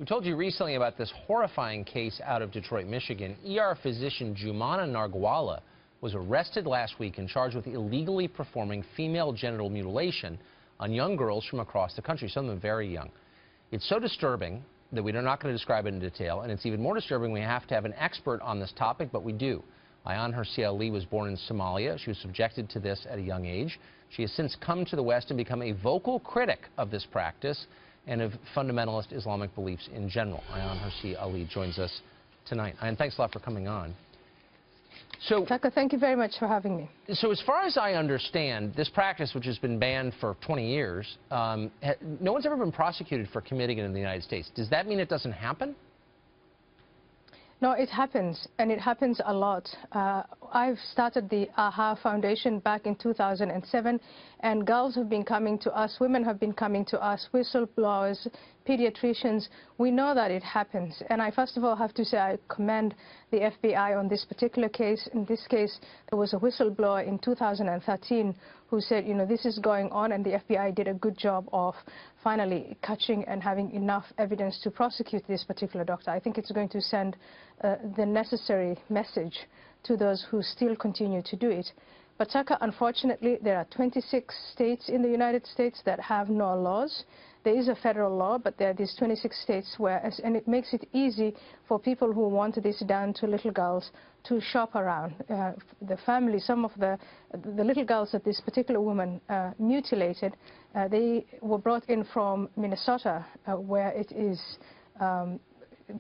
We told you recently about this horrifying case out of Detroit, Michigan. ER physician Jumana Nargwala was arrested last week and charged with illegally performing female genital mutilation on young girls from across the country, some of them very young. It's so disturbing that we're not going to describe it in detail, and it's even more disturbing we have to have an expert on this topic, but we do. Ayaan Hirsi Ali was born in Somalia. She was subjected to this at a young age. She has since come to the West and become a vocal critic of this practice and of fundamentalist Islamic beliefs in general. Ayaan Hirsi Ali joins us tonight. Ayaan, thanks a lot for coming on. So, Tucker, thank you very much for having me. So as far as I understand, this practice, which has been banned for 20 years, no one's ever been prosecuted for committing it in the United States. Does that mean it doesn't happen? No, it happens, and it happens a lot. I've started the AHA Foundation back in 2007, and girls have been coming to us, women have been coming to us, whistleblowers, pediatricians. We know that it happens, and I first of all have to say I commend the FBI on this particular case. In this case, there was a whistleblower in 2013 who said, you know, this is going on, and the FBI did a good job of finally catching and having enough evidence to prosecute this particular doctor. I think it's going to send the necessary message to those who still continue to do it. But Tucker, unfortunately, there are 26 states in the United States that have no laws. There is a federal law, but there are these 26 states where, and it makes it easy for people who want this done to little girls to shop around. The family, some of the little girls that this particular woman mutilated, they were brought in from Minnesota, where it is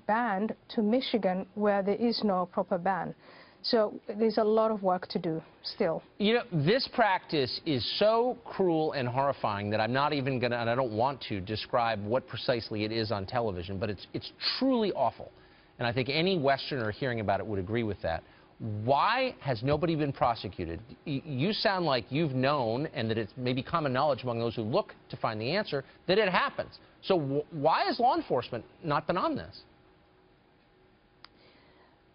banned, to Michigan, where there is no proper ban. So there's a lot of work to do still. You know, this practice is so cruel and horrifying that I'm not even going to, and I don't want to, describe what precisely it is on television, but it's truly awful. And I think any Westerner hearing about it would agree with that. Why has nobody been prosecuted? You sound like you've known, and that it's maybe common knowledge among those who look to find the answer, that it happens. So why has law enforcement not been on this?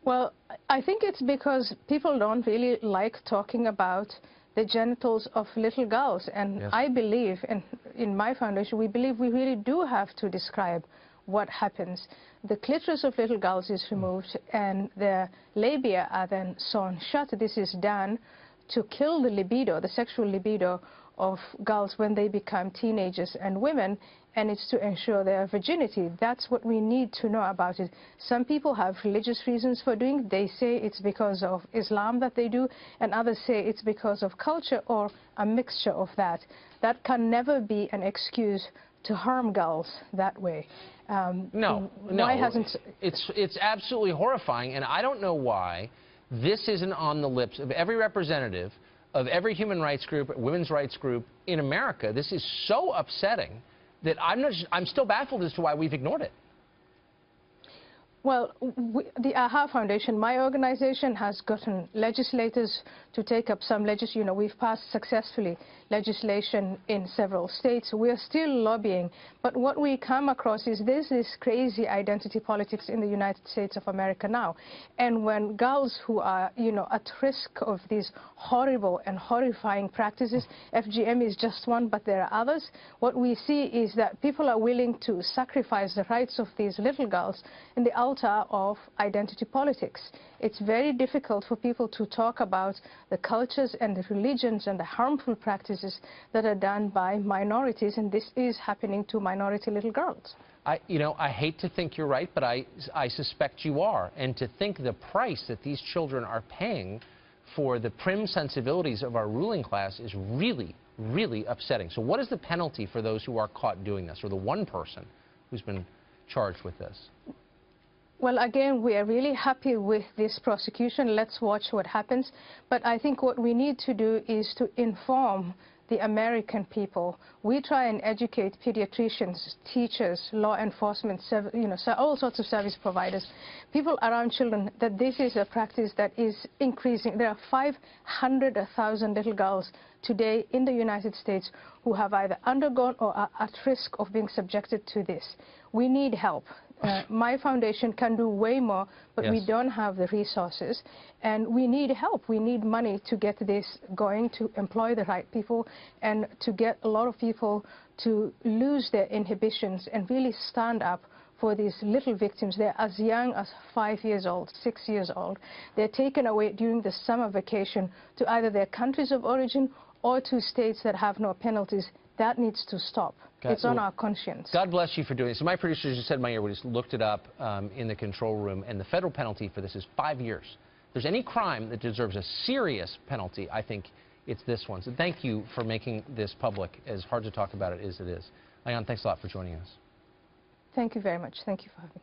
Well, I think it's because people don't really like talking about the genitals of little girls. And yes, I believe, and in my foundation, we believe we really do have to describe what happens. The clitoris of little girls is removed, and their labia are then sewn shut. This is done to kill the libido, the sexual libido of girls when they become teenagers and women, and it's to ensure their virginity. That's what we need to know about it. Some people have religious reasons for doing it. They say it's because of Islam that they do, and others say it's because of culture or a mixture of that. That can never be an excuse to harm girls that way. No, it's absolutely horrifying, and I don't know why this isn't on the lips of every representative of every human rights group, women's rights group in America. This is so upsetting that I'm still baffled as to why we've ignored it. Well, the AHA Foundation, my organization, has gotten legislators to take up some legislation. You know, we've passed successfully legislation in several states. We are still lobbying. But what we come across is there's this crazy identity politics in the United States of America now. And when girls who are, you know, at risk of these horrible and horrifying practices, FGM is just one, but there are others, what we see is that people are willing to sacrifice the rights of these little girls in the altar of identity politics. It's very difficult for people to talk about the cultures and the religions and the harmful practices that are done by minorities, and this is happening to minority little girls. I hate to think you're right, but I suspect you are. And to think the price that these children are paying for the prim sensibilities of our ruling class is really, really upsetting. So what is the penalty for those who are caught doing this, or the one person who's been charged with this? Well, again, we are really happy with this prosecution. Let's watch what happens. But I think what we need to do is to inform the American people. We try and educate pediatricians, teachers, law enforcement, all sorts of service providers, people around children, that this is a practice that is increasing. There are 500,000 little girls today in the United States who have either undergone or are at risk of being subjected to this. We need help. My foundation can do way more, but yes, we don't have the resources, and we need help. We need money to get this going, to employ the right people, and to get a lot of people to lose their inhibitions and really stand up for these little victims. They're as young as 5 years old, 6 years old. They're taken away during the summer vacation to either their countries of origin or to states that have no penalties. That needs to stop. It's on our conscience. God bless you for doing this. So my producers just said in my ear, we just looked it up in the control room, and the federal penalty for this is 5 years. If there's any crime that deserves a serious penalty, I think it's this one. So thank you for making this public, as hard to talk about it as it is. Ayaan, thanks a lot for joining us. Thank you very much. Thank you for having me.